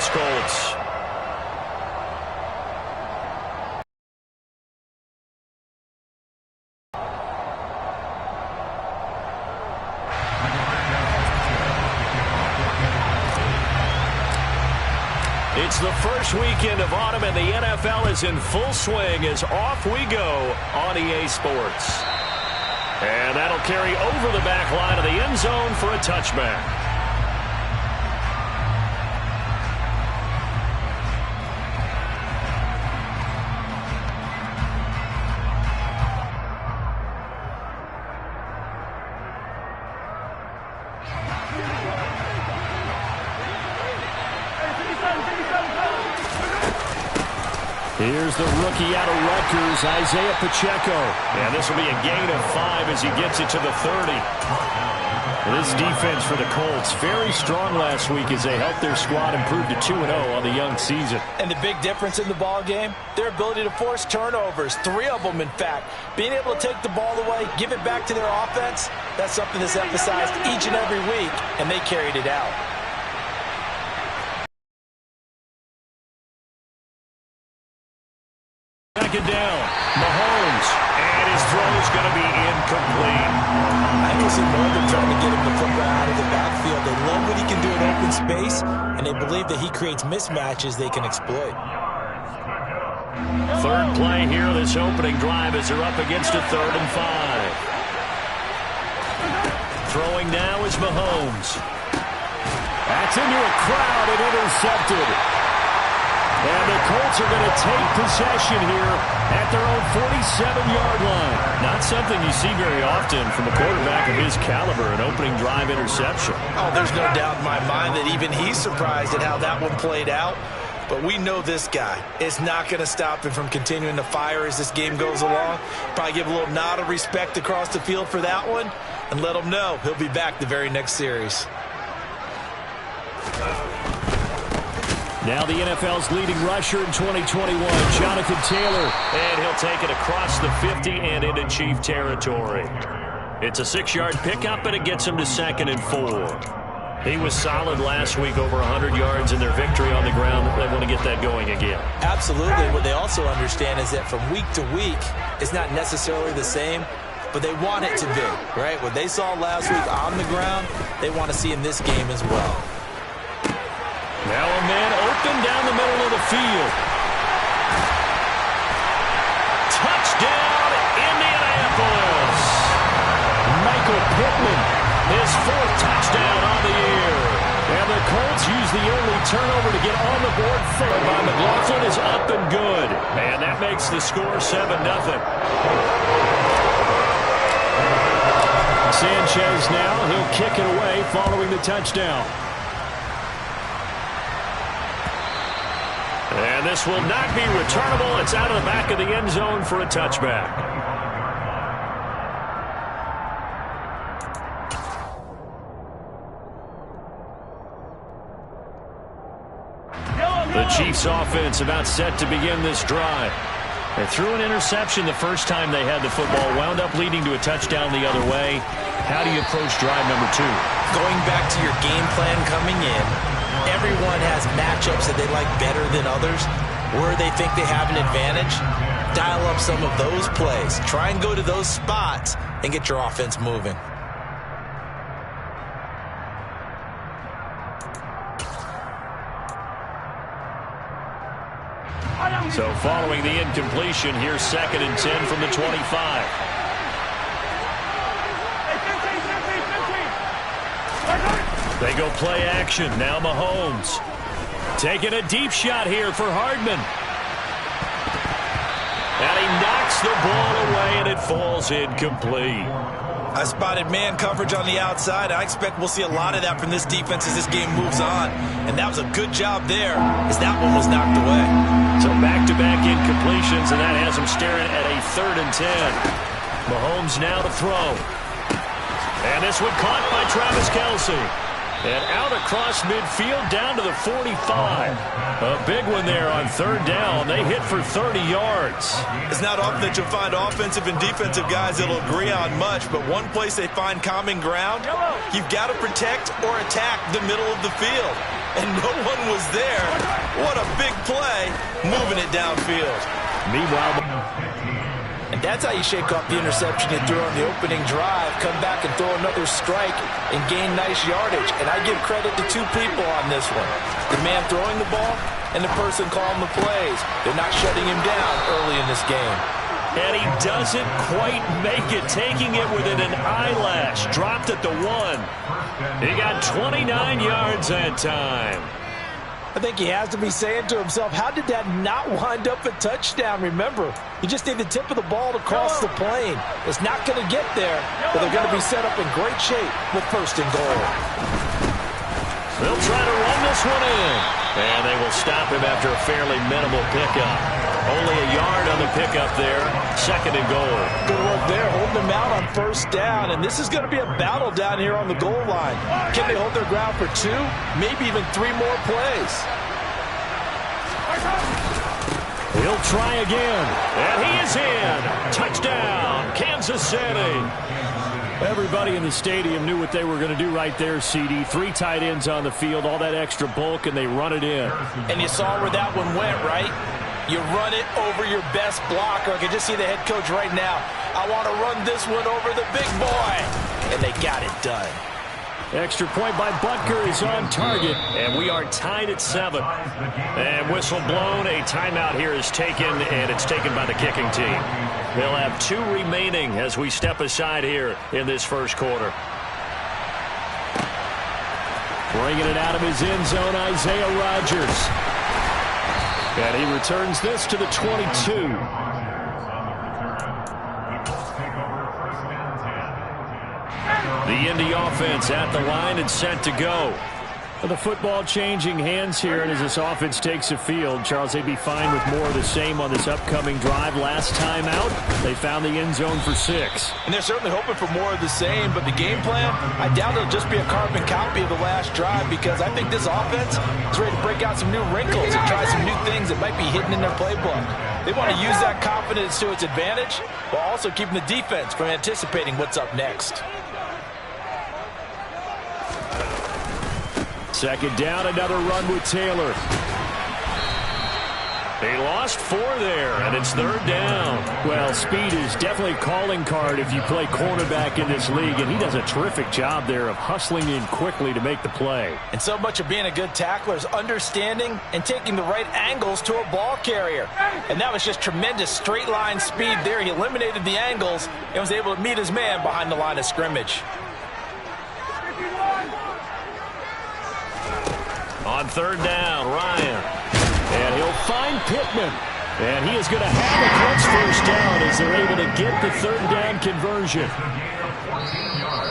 Indianapolis Colts. It's the first weekend of autumn, and the NFL is in full swing as off we go on EA Sports. And that'll carry over the back line of the end zone for a touchback. Here's the rookie out of Rutgers, Isaiah Pacheco. And this will be a gain of 5 as he gets it to the 30. This defense for the Colts, very strong last week as they helped their squad improve to 2-0 on the young season. And the big difference in the ball game, their ability to force turnovers, 3 of them in fact. Being able to take the ball away, give it back to their offense, that's something that's emphasized each and every week, and they carried it out. Second down, Mahomes, and his throw is going to be incomplete. I can see Northern trying to get him the football out of the backfield. They love what he can do in open space, and they believe that he creates mismatches they can exploit. Third play here, this opening drive as they're up against a 3rd and 5. Throwing now is Mahomes. That's into a crowd and intercepted. And the Colts are going to take possession here at their own 47-yard line. Not something you see very often from a quarterback of his caliber, an opening drive interception. Oh, there's no doubt in my mind that even he's surprised at how that one played out. But we know this guy is not going to stop him from continuing to fire as this game goes along. Probably give a little nod of respect across the field for that one and let him know he'll be back the very next series. Now the NFL's leading rusher in 2021, Jonathan Taylor. And he'll take it across the 50 and into Chief territory. It's a 6-yard pickup, and it gets him to 2nd and 4. He was solid last week, over 100 yards in their victory on the ground. They want to get that going again. Absolutely. What they also understand is that from week to week, it's not necessarily the same, but they want it to be, right? What they saw last week on the ground, they want to see in this game as well. Now a man open down the middle of the field. Touchdown, Indianapolis. Michael Pittman, his 4th touchdown on the year. And the Colts use the early turnover to get on the board first. By McLaughlin is up and good. And that makes the score 7-0. Sanchez now, he'll kick it away following the touchdown. And this will not be returnable. It's out of the back of the end zone for a touchback. The Chiefs offense about set to begin this drive. They threw an interception the first time they had the football, wound up leading to a touchdown the other way. How do you approach drive number 2? Going back to your game plan coming in, everyone has matchups that they like better than others. Where they think they have an advantage, dial up some of those plays. Try and go to those spots and get your offense moving. So following the incompletion, here's 2nd and 10 from the 25. They go play action. Now Mahomes. Taking a deep shot here for Hardman. And he knocks the ball away, and it falls incomplete. I spotted man coverage on the outside. I expect we'll see a lot of that from this defense as this game moves on. And that was a good job there as that one was knocked away. So back-to-back incompletions, and that has him staring at a 3rd and 10. Mahomes now to throw. And this one caught by Travis Kelce. And out across midfield down to the 45. A big one there on 3rd down. They hit for 30 yards. It's not often that you'll find offensive and defensive guys that'll agree on much, but one place they find common ground, you've got to protect or attack the middle of the field. And no one was there What a big play, moving it downfield. Meanwhile, and that's how you shake off the interception you threw on the opening drive, come back and throw another strike and gain nice yardage. And I give credit to two people on this one. The man throwing the ball and the person calling the plays. They're not shutting him down early in this game. And he doesn't quite make it, taking it within an eyelash. Dropped at the 1. He got 29 yards that time. I think he has to be saying to himself, how did that not wind up a touchdown? Remember, you just need the tip of the ball to cross the plane. It's not going to get there, but they're going to be set up in great shape with 1st and goal. They'll try to run this one in. And they will stop him after a fairly minimal pickup. Only a yard on the pickup there. 2nd and goal. Good work there, holding them out on 1st down. And this is going to be a battle down here on the goal line. Can they hold their ground for 2, maybe even 3 more plays? He'll try again. And he is in. Touchdown, Kansas City. Everybody in the stadium knew what they were going to do right there, CD. 3 tight ends on the field, all that extra bulk, and they run it in. And you saw where that one went, right? You run it over your best blocker. I can just see the head coach right now. I want to run this one over the big boy. And they got it done. Extra point by Butker is on target, and we are tied at 7. And whistle blown, a timeout here is taken, and it's taken by the kicking team. They'll have 2 remaining as we step aside here in this first quarter. Bringing it out of his end zone, Isaiah Rodgers. And he returns this to the 22. The Indy offense at the line and set to go. The football changing hands here, and as this offense takes the field, Charles, they'd be fine with more of the same on this upcoming drive. Last time out, they found the end zone for 6. And they're certainly hoping for more of the same, but the game plan, I doubt it'll just be a carbon copy of the last drive, because I think this offense is ready to break out some new wrinkles and try some new things that might be hidden in their playbook. They want to use that confidence to its advantage, while also keeping the defense from anticipating what's up next. 2nd down, another run with Taylor. They lost 4 there, and it's 3rd down. Well, speed is definitely a calling card if you play cornerback in this league, and he does a terrific job there of hustling in quickly to make the play. And so much of being a good tackler is understanding and taking the right angles to a ball carrier. And that was just tremendous straight line speed there. He eliminated the angles and was able to meet his man behind the line of scrimmage. On 3rd down, Ryan. And he'll find Pittman. And he is going to have a clutch 1st down as they're able to get the 3rd down conversion.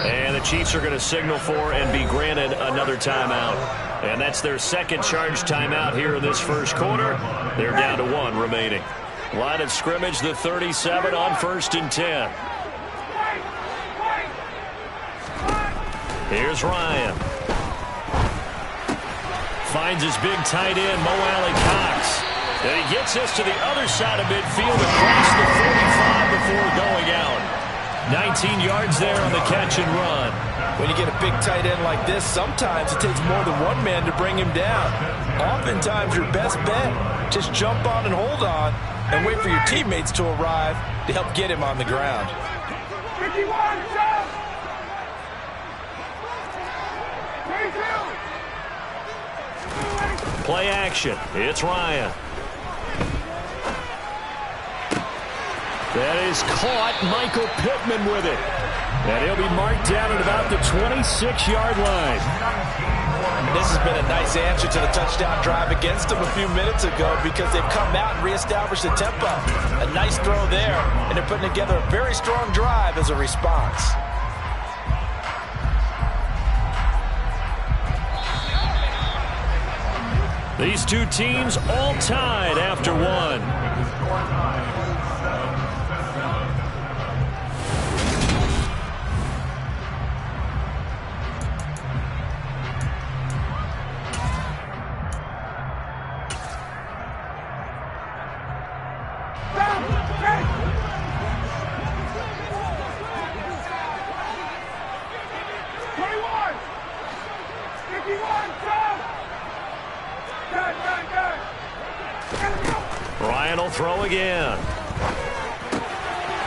And the Chiefs are going to signal for and be granted another timeout. And that's their 2nd charge timeout here in this first quarter. They're down to 1 remaining. Line of scrimmage, the 37 on 1st and 10. Here's Ryan. Finds his big tight end, Mo Alley-Cox. And he gets us to the other side of midfield across the 45 before going out. 19 yards there on the catch and run. When you get a big tight end like this, sometimes it takes more than one man to bring him down. Oftentimes, your best bet, just jump on and hold on and wait for your teammates to arrive to help get him on the ground. Play action. It's Ryan. That is caught. Michael Pittman with it. And he'll be marked down at about the 26-yard line. This has been a nice answer to the touchdown drive against them a few minutes ago, because they've come out and reestablished the tempo. A nice throw there, and they're putting together a very strong drive as a response. These two teams all tied after 1. Good. Ryan will throw again.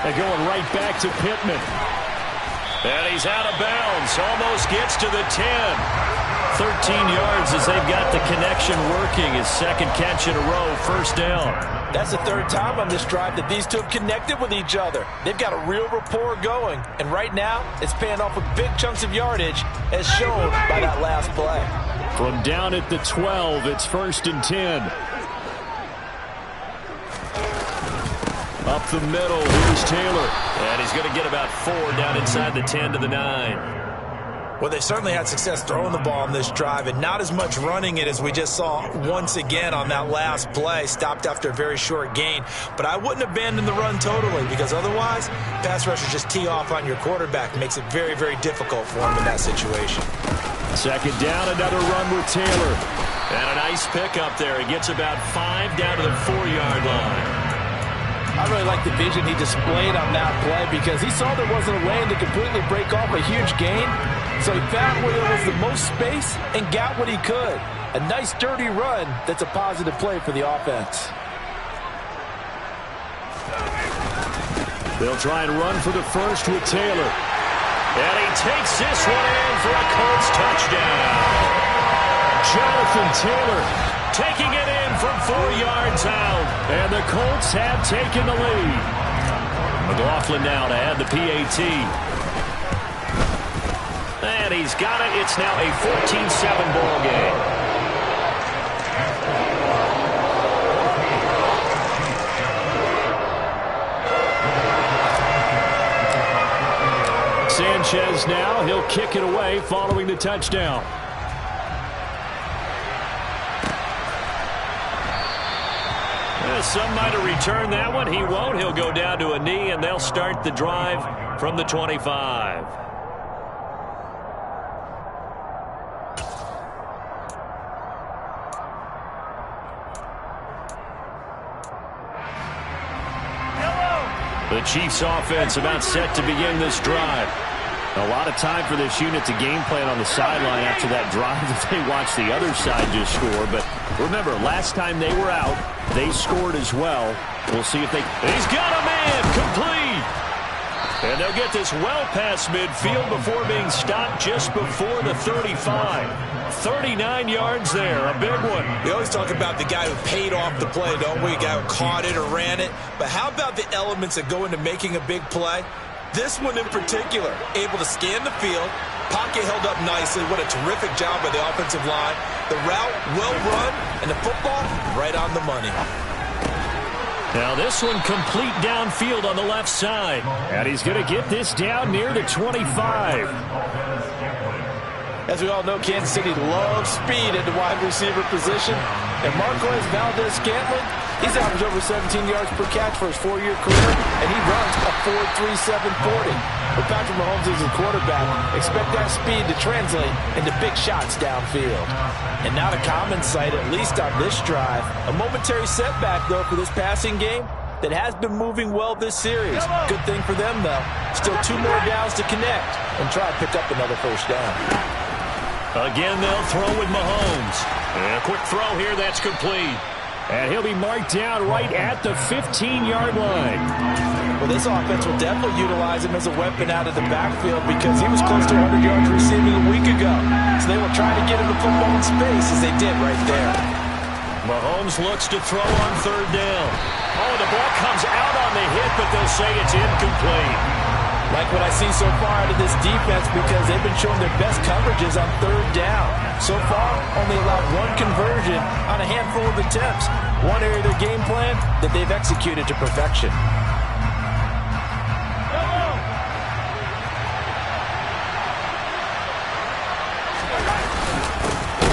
They're going right back to Pittman. And he's out of bounds. Almost gets to the 10. 13 yards as they've got the connection working. His second catch in a row, first down. That's the third time on this drive that these two have connected with each other. They've got a real rapport going. And right now, it's paying off with big chunks of yardage, as shown by that last play. From down at the 12, it's 1st and 10. Up the middle, here's Taylor. And he's going to get about 4 down inside the 10 to the 9. Well, they certainly had success throwing the ball on this drive, and not as much running it as we just saw once again on that last play. Stopped after a very short gain. But I wouldn't abandon the run totally, because otherwise, pass rushers just tee off on your quarterback. It makes it very, very difficult for him in that situation. Second down, another run with Taylor. And a nice pickup there. He gets about 5 down to the 4-yard line. I really like the vision he displayed on that play, because he saw there wasn't a lane to completely break off a huge gain. So he found where there was the most space and got what he could. A nice dirty run that's a positive play for the offense. They'll try and run for the first with Taylor. And he takes this one in for a Colts touchdown. Jonathan Taylor taking it in from 4 yards out. And the Colts have taken the lead. McLaughlin now to add the PAT. And he's got it. It's now a 14-7 ball game. Sanchez now. He'll kick it away following the touchdown. Some might have returned that one. He won't. He'll go down to a knee, and they'll start the drive from the 25. The Chiefs offense about set to begin this drive. A lot of time for this unit to game plan on the sideline after that drive if they watch the other side just score. But remember, last time they were out, they scored as well. We'll see if they... He's got a man! Complete! And they'll get this well past midfield before being stopped just before the 35. 39 yards there, a big one. We always talk about the guy who paid off the play, don't we? The guy who caught it or ran it. But how about the elements that go into making a big play? This one in particular, able to scan the field, pocket held up nicely. What a terrific job by the offensive line. The route, well run, and the football, right on the money. Now this one complete downfield on the left side. And he's going to get this down near the 25. As we all know, Kansas City loves speed at the wide receiver position. And Marquez Valdez-Scantling, he's averaged over 17 yards per catch for his 4-year career, and he runs a 4.37 40. With Patrick Mahomes as his quarterback, expect that speed to translate into big shots downfield. And not a common sight, at least on this drive. A momentary setback, though, for this passing game that has been moving well this series. Good thing for them, though. Still 2 more downs to connect and try to pick up another first down. Again, they'll throw with Mahomes. And a quick throw here, that's complete. And he'll be marked down right at the 15-yard line. Well, this offense will definitely utilize him as a weapon out of the backfield because he was close to 100 yards receiving a week ago. So they will try to get him the football in space as they did right there. Mahomes looks to throw on 3rd down. Oh, the ball comes out on the hit, but they'll say it's incomplete. Like what I see so far out of this defense because they've been showing their best coverages on 3rd down. So far, only allowed 1 conversion on a handful of attempts. One area of their game plan that they've executed to perfection.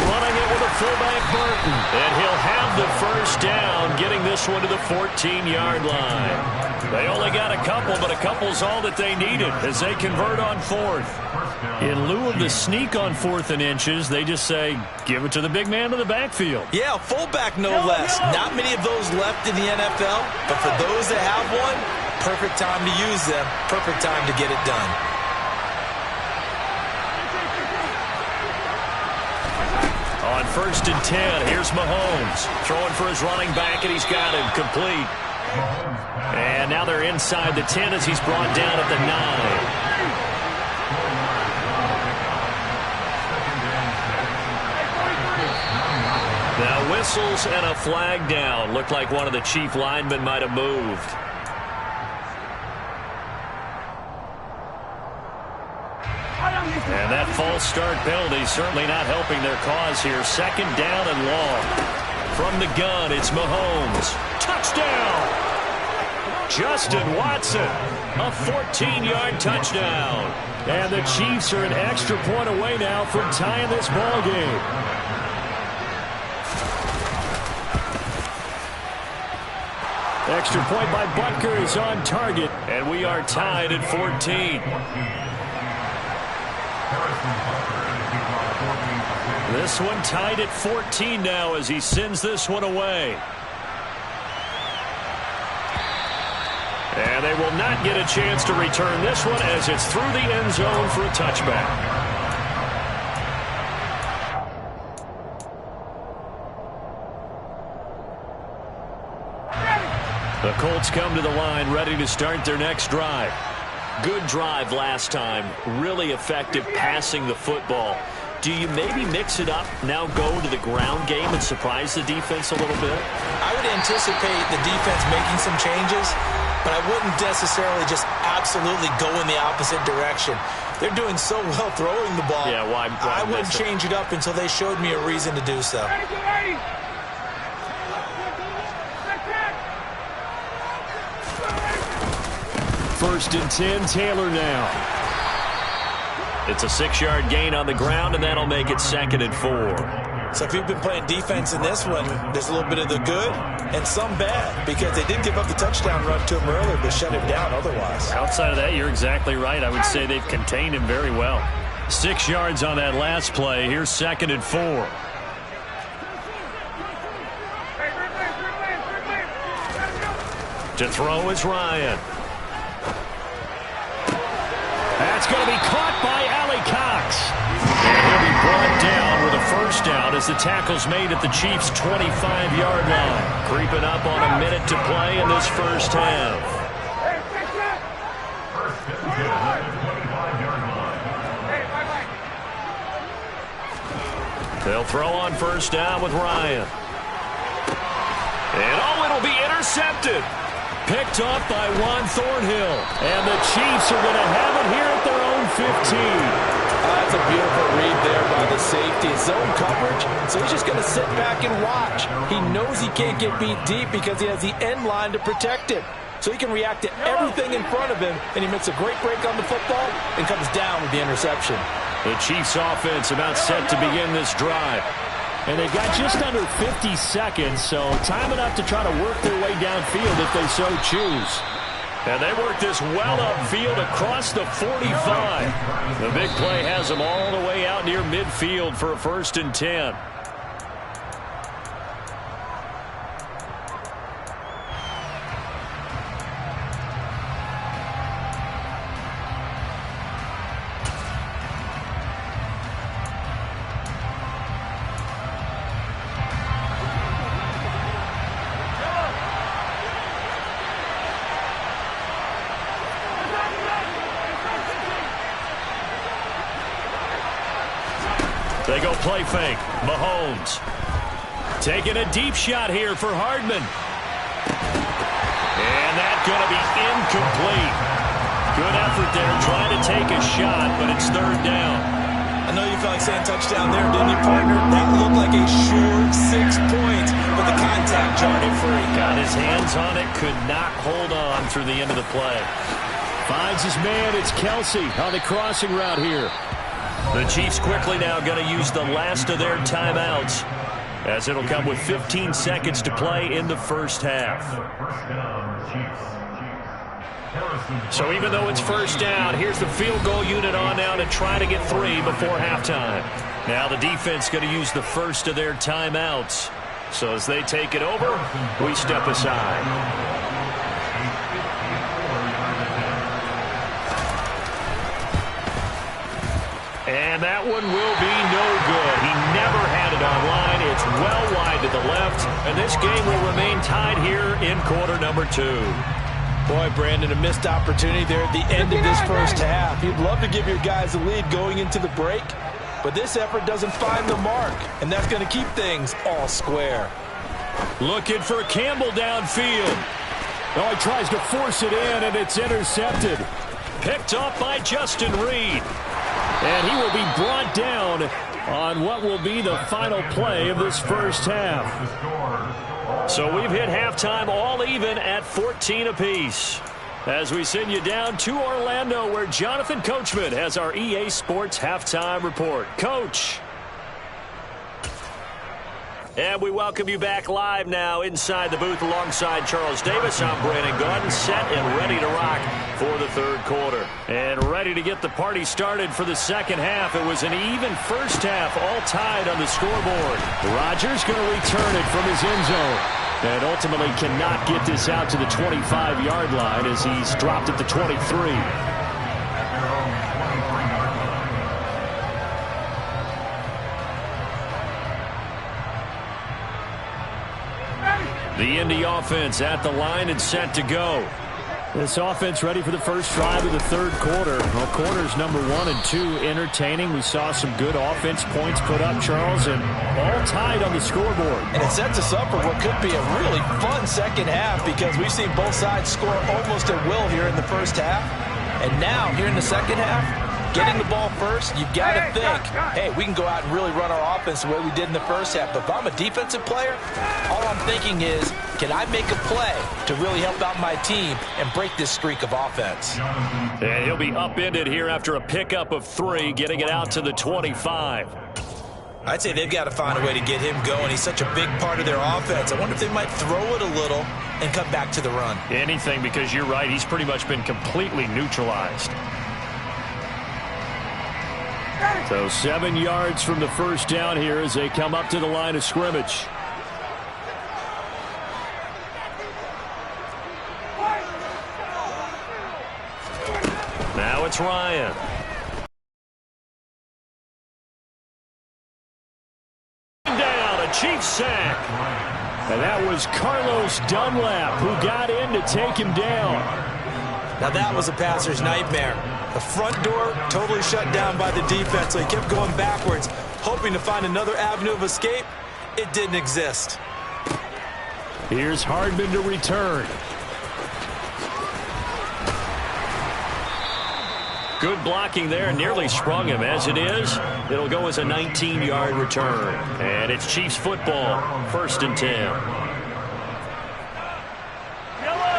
Running it with a fullback Burton. And he'll have the first down, getting this one to the 14-yard line. They only got a couple, but a couple's all that they needed as they convert on 4th. In lieu of the sneak on 4th and inches, they just say, give it to the big man in the backfield. Yeah, fullback no less. Not many of those left in the NFL, but for those that have one, perfect time to use them, perfect time to get it done. On 1st and 10, here's Mahomes. Throwing for his running back, and he's got him complete. And now they're inside the 10 as he's brought down at the 9. Now whistles and a flag down. Looked like one of the Chief linemen might have moved. And that false start penalty certainly not helping their cause here. 2nd down and long. From the gun, it's Mahomes. Touchdown! Justin Watson, a 14-yard touchdown. And the Chiefs are an extra point away now from tying this ball game. Extra point by Butker is on target, and we are tied at 14. This one tied at 14 now as he sends this one away. And they will not get a chance to return this one as it's through the end zone for a touchback. The Colts come to the line ready to start their next drive. Good drive last time. Really effective passing the football. Do you maybe mix it up, now go to the ground game and surprise the defense a little bit? I would anticipate the defense making some changes, but I wouldn't necessarily just absolutely go in the opposite direction. They're doing so well throwing the ball. Yeah, why I wouldn't change it up until they showed me a reason to do so. First and 10, Taylor now. It's a 6-yard gain on the ground, and that'll make it 2nd and 4. So if you've been playing defense in this one, there's a little bit of the good and some bad, because they did give up the touchdown run to him earlier, but shut him down otherwise. Outside of that, you're exactly right. I would say they've contained him very well. 6 yards on that last play. Here's 2nd and 4. To throw is Ryan. That's going to be caught by Allie Cox. And he'll be brought down with a first down as the tackle's made at the Chiefs' 25-yard line. Creeping up on a minute to play in this first half. They'll throw on first down with Ryan. And it'll be intercepted. Picked off by Juan Thornhill. And the Chiefs are going to have it here at their own 15. That's a beautiful read there by the safety. Zone coverage, so he's just going to sit back and watch. He knows he can't get beat deep because he has the end line to protect him. So he can react to everything in front of him, and he makes a great break on the football and comes down with the interception. The Chiefs offense about set to begin this drive. And they've got just under 50 seconds, so time enough to try to work their way downfield if they so choose. And they work this well upfield across the 45. The big play has them all the way out near midfield for a 1st and 10. They go play fake. Mahomes taking a deep shot here for Hardman. And that's going to be incomplete. Good effort there trying to take a shot, but it's 3rd down. I know you felt like saying touchdown there, didn't you, partner? That looked like a sure 6 points, but the contact jarred it free. Got his hands on it, could not hold on through the end of the play. Finds his man. It's Kelsey on the crossing route here. The Chiefs quickly now going to use the last of their timeouts, as it'll come with 15 seconds to play in the first half. So even though it's first down, here's the field goal unit on now to try to get 3 before halftime. Now the defense going to use the first of their timeouts. So as they take it over, we step aside. And that one will be no good. He never had it on line. well wide to the left, and this game will remain tied here in quarter number 2. Boy, Brandon, a missed opportunity there at the end of this first half. You'd love to give your guys a lead going into the break, but this effort doesn't find the mark, and that's going to keep things all square. Looking for Campbell downfield. Oh, he tries to force it in, and it's intercepted. Picked off by Justin Reed. And he will be brought down on what will be the final play of this first half. So we've hit halftime all even at 14 apiece. As we send you down to Orlando, where Jonathan Coachman has our EA Sports halftime report. Coach. And we welcome you back live now inside the booth alongside Charles Davis. I'm Brandon Gaudin, set and ready to rock for the third quarter. And ready to get the party started for the second half. It was an even first half, all tied on the scoreboard. Rodgers going to return it from his end zone. And ultimately cannot get this out to the 25-yard line as he's dropped at the 23. The Indy offense at the line and set to go. This offense ready for the first drive of the third quarter. Well, quarters number 1 and 2 entertaining. We saw some good offense points put up, Charles, and all tied on the scoreboard. And it sets us up for what could be a really fun second half because we've seen both sides score almost at will here in the first half. And now, here in the second half, getting the ball first, you've got to think, hey, we can go out and really run our offense the way we did in the first half. But if I'm a defensive player, all I'm thinking is, can I make a play to really help out my team and break this streak of offense? And he'll be upended here after a pickup of 3, getting it out to the 25. I'd say they've got to find a way to get him going. He's such a big part of their offense. I wonder if they might throw it a little and come back to the run. Anything, because you're right, he's pretty much been completely neutralized. So 7 yards from the first down here as they come up to the line of scrimmage. Now it's Ryan. Down, a Chiefs sack. And that was Carlos Dunlap who got in to take him down. Now that was a passer's nightmare. The front door totally shut down by the defense, so he kept going backwards, hoping to find another avenue of escape. It didn't exist. Here's Hardman to return. Good blocking there, nearly sprung him. As it is, it'll go as a 19-yard return. And it's Chiefs football, 1st and 10.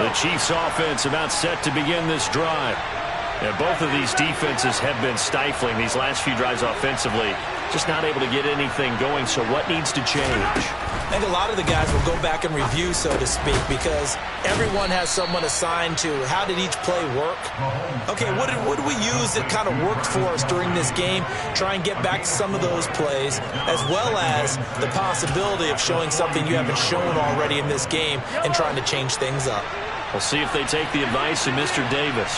The Chiefs offense about set to begin this drive. And both of these defenses have been stifling these last few drives offensively. Just not able to get anything going, so what needs to change? I think a lot of the guys will go back and review, so to speak, because everyone has someone assigned to how did each play work. Okay, what did we use that kind of worked for us during this game? Try and get back to some of those plays, as well as the possibility of showing something you haven't shown already in this game and trying to change things up. We'll see if they take the advice of Mr. Davis.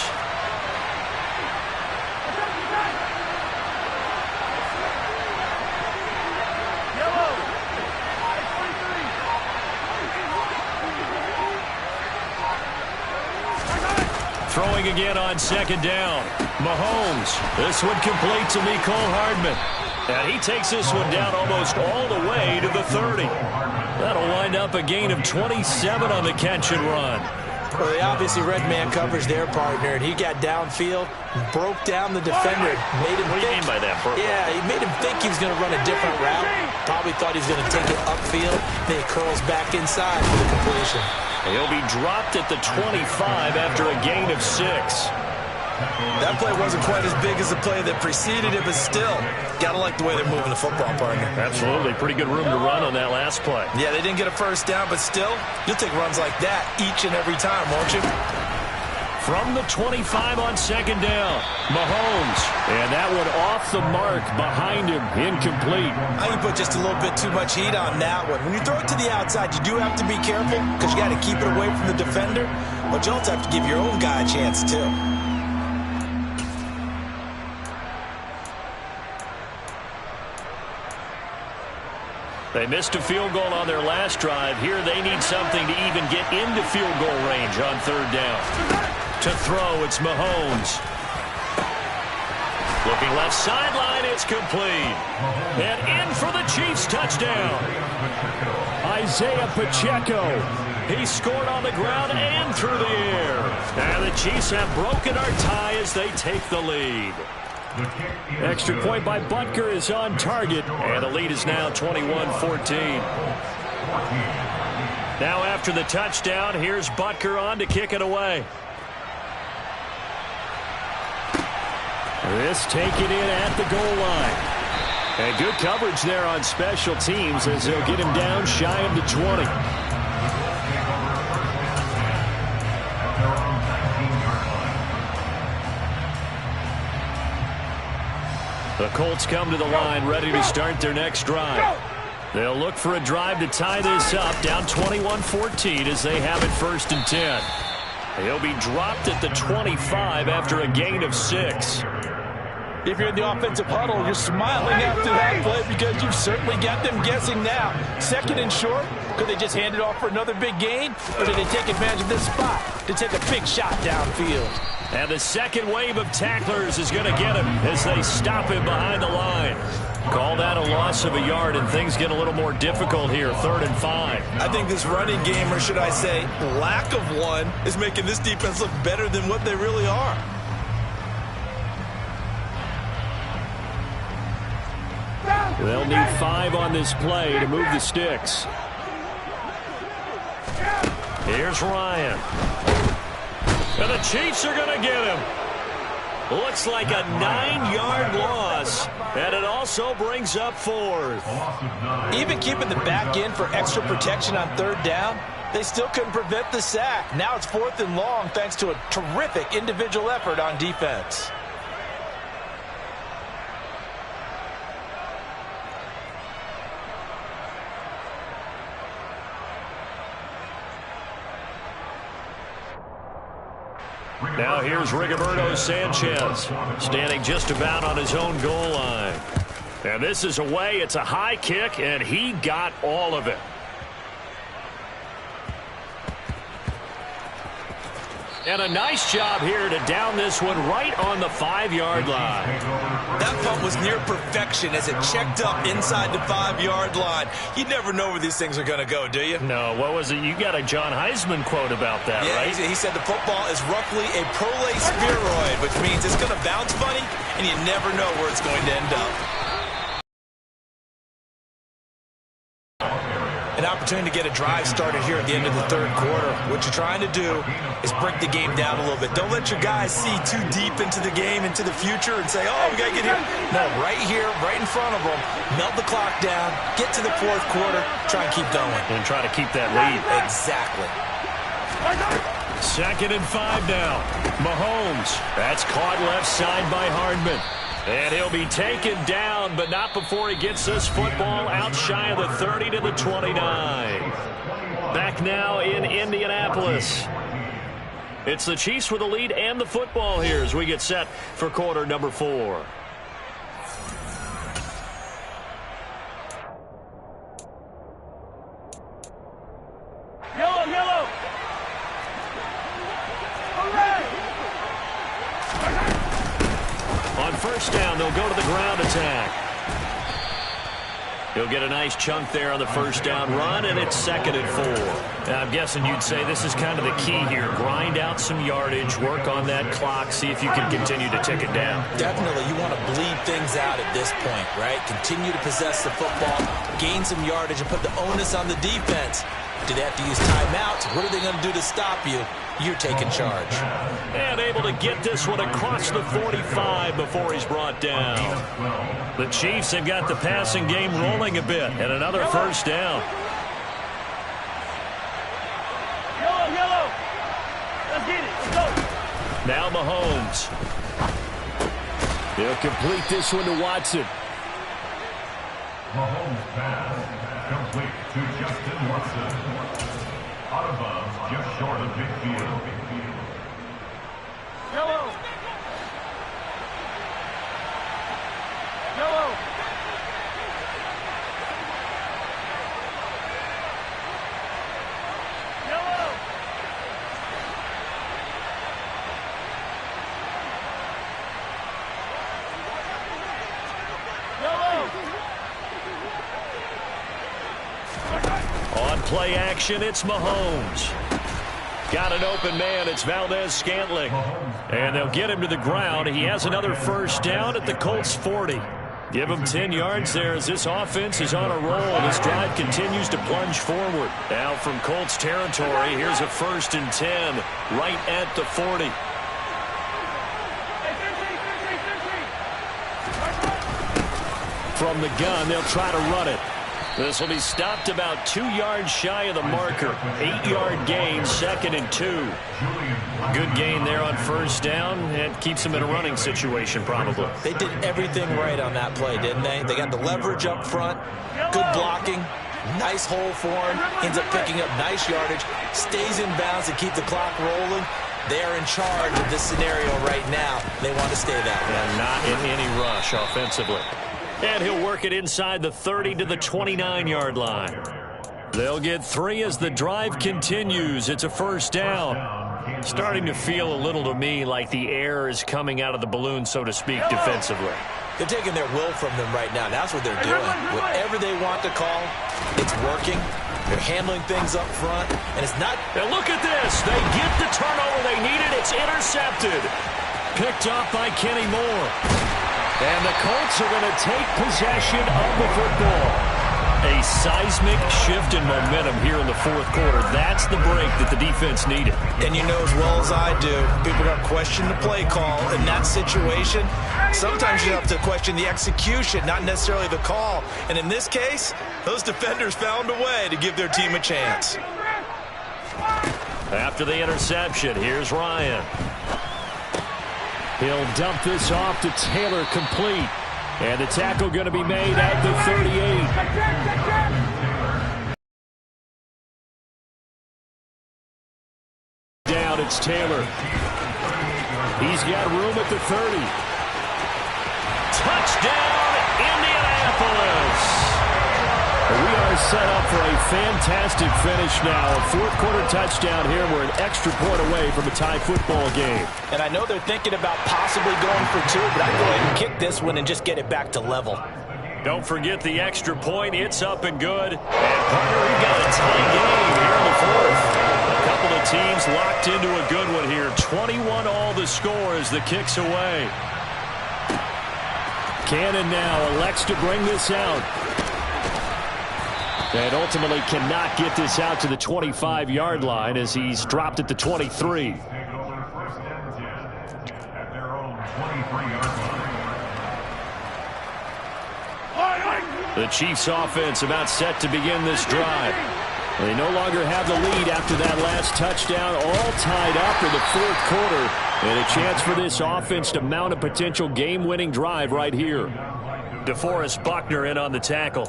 Throwing again on 2nd down. Mahomes. This one complete to Mecole Hardman. And he takes this one down almost all the way to the 30. That'll wind up a gain of 27 on the catch and run. Well, they obviously red man coverage their partner, and he got downfield, broke down the defender, made him What do you mean by that, Burke? Yeah, he made him think he was going to run a different route. Probably thought he was going to take it upfield. Then he curls back inside for the completion. He'll be dropped at the 25 after a gain of 6. That play wasn't quite as big as the play that preceded it, but still, got to like the way they're moving the football, partner. Absolutely. Pretty good room to run on that last play. Yeah, they didn't get a first down, but still, you'll take runs like that each and every time, won't you? From the 25 on 2nd down, Mahomes. And that one off the mark behind him, incomplete. I think you put just a little bit too much heat on that one. When you throw it to the outside, you do have to be careful because you got to keep it away from the defender, but you also have to give your own guy a chance, too. They missed a field goal on their last drive. Here they need something to even get into field goal range on third down. To throw, it's Mahomes. Looking left sideline, it's complete. And in for the Chiefs touchdown. Isaiah Pacheco. He scored on the ground and through the air. And the Chiefs have broken our tie as they take the lead. Extra point by Butker is on target, and the lead is now 21-14. Now after the touchdown, here's Butker on to kick it away. This taken in at the goal line. And good coverage there on special teams as they'll get him down shy of the 20. The Colts come to the line ready to start their next drive. They'll look for a drive to tie this up, down 21-14 as they have it 1st and 10. He'll be dropped at the 25 after a gain of 6. If you're in the offensive huddle, you're smiling after that play because you've certainly got them guessing now. 2nd and short, could they just hand it off for another big gain? Or did they take advantage of this spot to take a big shot downfield? And the second wave of tacklers is going to get him as they stop him behind the line. Call that a loss of a yard, and things get a little more difficult here, 3rd and 5. I think this running game, or should I say lack of one, is making this defense look better than what they really are. They'll need 5 on this play to move the sticks. Here's Ryan. And the Chiefs are going to get him. Looks like a 9-yard loss. And it also brings up 4th. Even keeping the back end for extra protection on 3rd down, they still couldn't prevent the sack. Now it's 4th and long thanks to a terrific individual effort on defense. Now here's Rigoberto Sanchez, standing just about on his own goal line. And this is away. It's a high kick, and he got all of it. And a nice job here to down this one right on the 5-yard line. That punt was near perfection as it checked up inside the 5-yard line. You never know where these things are going to go, do you? No, what was it? You got a John Heisman quote about that, yeah, right? He said the football is roughly a prolate spheroid, which means it's going to bounce funny, and you never know where it's going to end up. An opportunity to get a drive started here at the end of the 3rd quarter. What you're trying to do is break the game down a little bit. Don't let your guys see too deep into the game, into the future, and say, oh, we got to get here. No, right here, right in front of them, melt the clock down, get to the 4th quarter, try and keep going. And try to keep that lead. Exactly. 2nd and 5 now. Mahomes. That's caught left side by Hardman. And he'll be taken down, but not before he gets this football out shy of the 30 to the 29. Back now in Indianapolis. It's the Chiefs with the lead and the football here as we get set for quarter number 4. Yellow, yellow. On 1st down, they'll go to the ground attack. He'll get a nice chunk there on the 1st down run, and it's 2nd and 4. Now, I'm guessing you'd say this is kind of the key here. Grind out some yardage, work on that clock, see if you can continue to tick it down. Definitely, you want to bleed things out at this point, right? Continue to possess the football, gain some yardage, and put the onus on the defense. Do they have to use timeouts? What are they going to do to stop you? You're taking charge. And able to get this one across the 45 before he's brought down. The Chiefs have got the passing game rolling a bit, and another 1st down. Yellow, yellow. Let's get it. Let's go. Now Mahomes. He'll complete this one to Watson. Mahomes pass complete to Justin Watson. Out of bounds, just short of midfield. Yellow. Yellow. play action. It's Mahomes. Got an open man. It's Valdez-Scantling. And they'll get him to the ground. He has another first down at the Colts 40. Give him 10 yards there as this offense is on a roll. This drive continues to plunge forward. Now from Colts territory, here's a 1st and 10 right at the 40. From the gun, they'll try to run it. This will be stopped about 2 yards shy of the marker. 8-yard gain, 2nd and 2. Good gain there on first down. It keeps them in a running situation, probably. They did everything right on that play, didn't they? They got the leverage up front, good blocking, nice hole for him, ends up picking up nice yardage, stays in bounds to keep the clock rolling. They're in charge of this scenario right now. They want to stay that way. And not in any rush offensively. And he'll work it inside the 30 to the 29-yard line. They'll get 3 as the drive continues. It's a first down. Starting to feel a little to me like the air is coming out of the balloon, so to speak, defensively. They're taking their will from them right now. That's what they're doing. Whatever they want to call, it's working. They're handling things up front, and it's not... And look at this. They get the turnover they needed. It's intercepted. Picked up by Kenny Moore. And the Colts are going to take possession of the football. A seismic shift in momentum here in the 4th quarter. That's the break that the defense needed. And you know as well as I do, people are going to question the play call in that situation. Sometimes you have to question the execution, not necessarily the call. And in this case, those defenders found a way to give their team a chance. After the interception, here's Ryan. He'll dump this off to Taylor, complete. And the tackle going to be made at the 38. Down, it's Taylor. He's got room at the 30. Touchdown, Indianapolis! We are set up for a fantastic finish now. A 4th quarter touchdown here. We're an extra point away from a tie football game. And I know they're thinking about possibly going for 2, but I'd go ahead and kick this one and just get it back to level. Don't forget the extra point. It's up and good. And partner, we've got a tie game here in the 4th. A couple of teams locked into a good one here. 21 all the score as the kick's away. Cannon now elects to bring this out. And ultimately cannot get this out to the 25-yard line as he's dropped at the 23. The Chiefs offense about set to begin this drive. They no longer have the lead after that last touchdown, all tied up in the 4th quarter. And a chance for this offense to mount a potential game-winning drive right here. DeForest Buckner in on the tackle.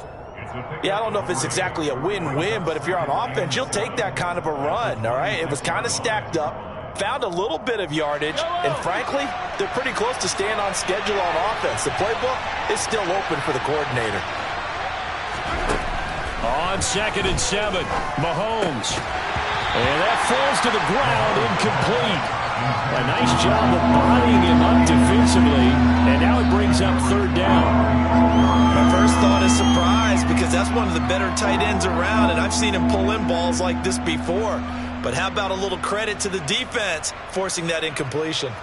Yeah, I don't know if it's exactly a win-win, but if you're on offense, you'll take that kind of a run, all right? It was kind of stacked up, found a little bit of yardage, and frankly, they're pretty close to staying on schedule on offense. The playbook is still open for the coordinator. On 2nd and 7, Mahomes. And that falls to the ground, incomplete. A nice job of bodying him up defensively, and now it brings up 3rd down. My first thought is surprise because that's one of the better tight ends around, and I've seen him pull in balls like this before. But how about a little credit to the defense forcing that incompletion?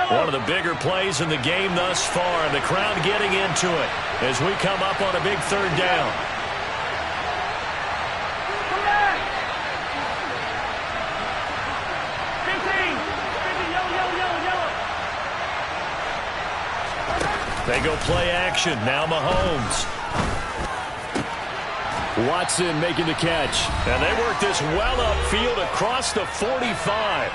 One of the bigger plays in the game thus far, and the crowd getting into it as we come up on a big 3rd down. They go play action. Now Mahomes. Watson making the catch. And they work this well upfield across the 45.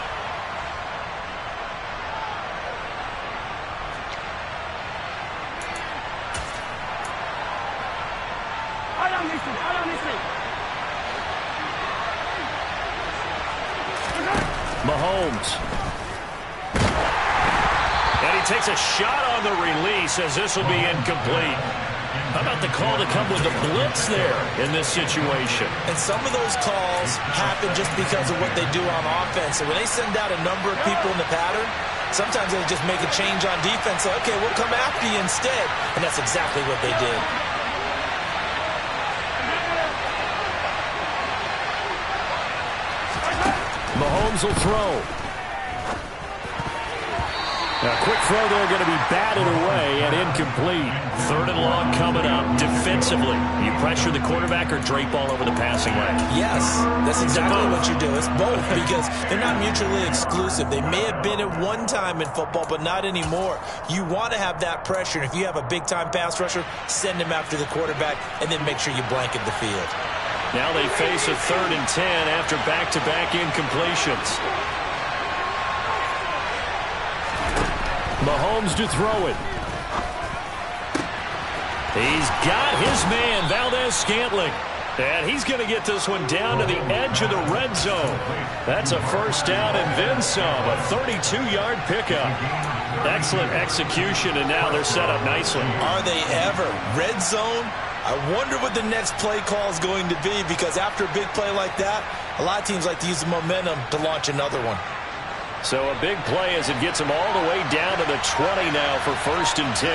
Mahomes. And he takes a shot on the release as this will be incomplete. How about the call to come with the blitz there in this situation? And some of those calls happen just because of what they do on offense. And when they send out a number of people in the pattern, sometimes they just make a change on defense. Say, okay, we'll come after you instead. And that's exactly what they did. Mahomes will throw. A quick throw there going to be batted away and incomplete. 3rd and long coming up. Defensively, you pressure the quarterback or drape all over the passing lane? Yes, that's exactly what you do. It's both because they're not mutually exclusive. They may have been at one time in football, but not anymore. You want to have that pressure. And if you have a big-time pass rusher, send him after the quarterback and then make sure you blanket the field. Now they face a 3rd and 10 after back-to-back incompletions. Mahomes to throw it. He's got his man, Valdez-Scantling. And he's going to get this one down to the edge of the red zone. That's a 1st down and then some. A 32-yard pickup. Excellent execution, and now they're set up nicely. Are they ever? Red zone? I wonder what the next play call is going to be, because after a big play like that, a lot of teams like to use the momentum to launch another one. So a big play as it gets them all the way down to the 20 now for 1st and 10.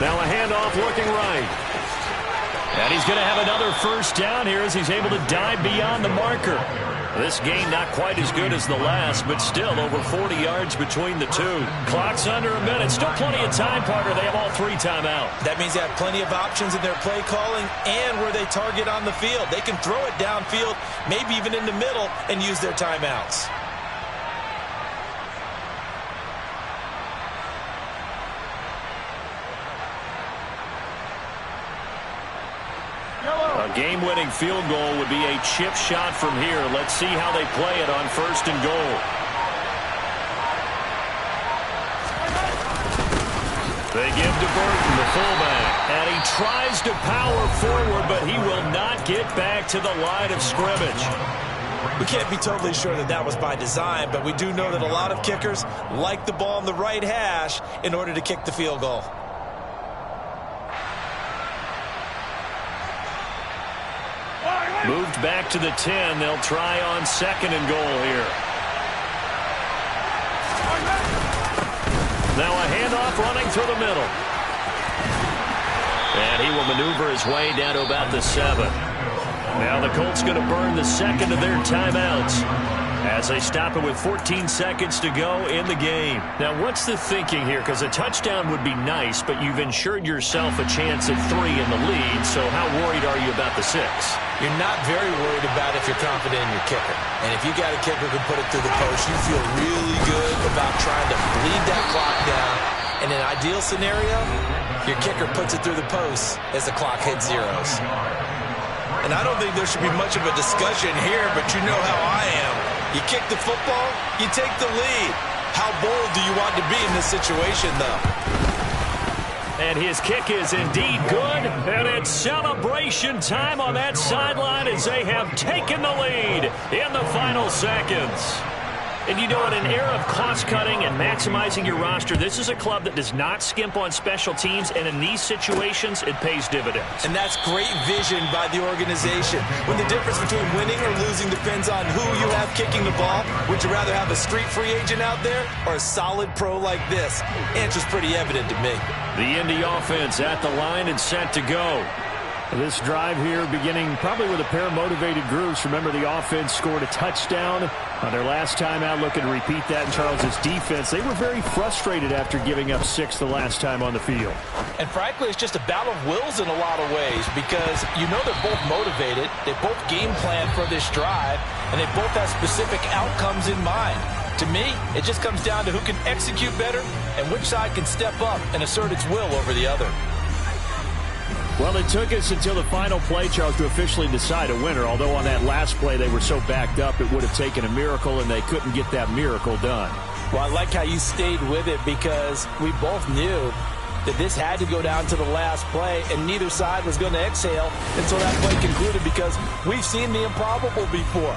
Now a handoff looking right. And he's going to have another 1st down here as he's able to dive beyond the marker. This game not quite as good as the last, but still over 40 yards between the two. Clock's under a minute. Still plenty of time, partner. They have all 3 timeouts. That means they have plenty of options in their play calling and where they target on the field. They can throw it downfield, maybe even in the middle, and use their timeouts. A game-winning field goal would be a chip shot from here. Let's see how they play it on 1st and goal. They give to Burton, the fullback, and he tries to power forward, but he will not get back to the line of scrimmage. We can't be totally sure that that was by design, but we do know that a lot of kickers like the ball on the right hash in order to kick the field goal. Moved back to the 10. They'll try on 2nd and goal here. Now a handoff running through the middle. And he will maneuver his way down to about the 7. Now the Colts going to burn the 2nd of their timeouts as they stop it with 14 seconds to go in the game. Now, what's the thinking here? Because a touchdown would be nice, but you've ensured yourself a chance at 3 in the lead, so how worried are you about the 6? You're not very worried about if you're confident in your kicker. And if you got a kicker who can put it through the post, you feel really good about trying to bleed that clock down. In an ideal scenario, your kicker puts it through the post as the clock hits zeros. And I don't think there should be much of a discussion here, but you know how I am. You kick the football, you take the lead. How bold do you want to be in this situation, though? And his kick is indeed good. And it's celebration time on that sideline as they have taken the lead in the final seconds. And you know, in an era of cost-cutting and maximizing your roster, this is a club that does not skimp on special teams, and in these situations, it pays dividends. And that's great vision by the organization. When the difference between winning or losing depends on who you have kicking the ball, would you rather have a street free agent out there or a solid pro like this? Answer's pretty evident to me. The Indy offense at the line and set to go. This drive here beginning probably with a pair of motivated groups. Remember, the offense scored a touchdown on their last time out. Looking to repeat that in Charles's defense. They were very frustrated after giving up 6 the last time on the field. And frankly, it's just a battle of wills in a lot of ways, because you know they're both motivated. They both game plan for this drive, and they both have specific outcomes in mind. To me, it just comes down to who can execute better and which side can step up and assert its will over the other. Well, it took us until the final play, Charles, to officially decide a winner. Although on that last play they were so backed up, it would have taken a miracle, and they couldn't get that miracle done. Well, I like how you stayed with it, because we both knew that this had to go down to the last play, and neither side was going to exhale until that play concluded, because we've seen the improbable before.